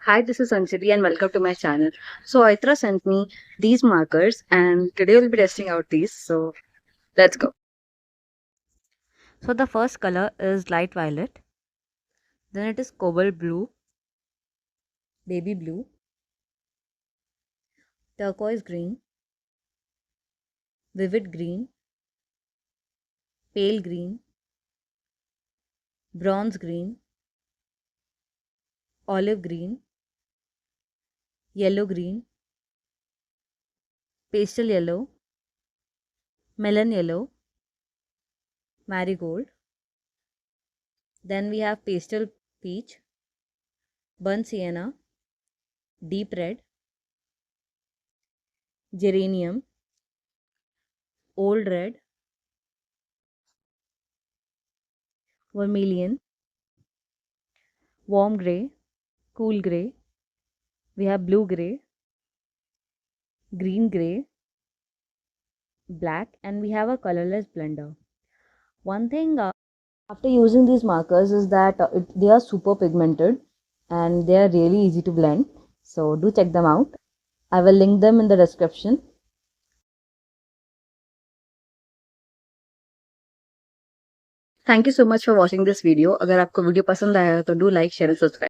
Hi, this is Anjali and welcome to my channel. So Aitra sent me these markers and today we'll be testing out these. So let's go. So the first color is light violet, then it is cobalt blue, baby blue, turquoise green, vivid green, pale green, bronze green, olive green, yellow green, pastel yellow, melon yellow, marigold. Then we have pastel peach, burnt sienna, deep red, geranium, old red, vermilion, warm grey, cool grey. We have blue grey, green grey, black, and we have a colorless blender. One thing after using these markers is that they are super pigmented and they are really easy to blend. So do check them out. I will link them in the description. Thank you so much for watching this video. अगर आपको video पसंद आया तो do like, share and subscribe.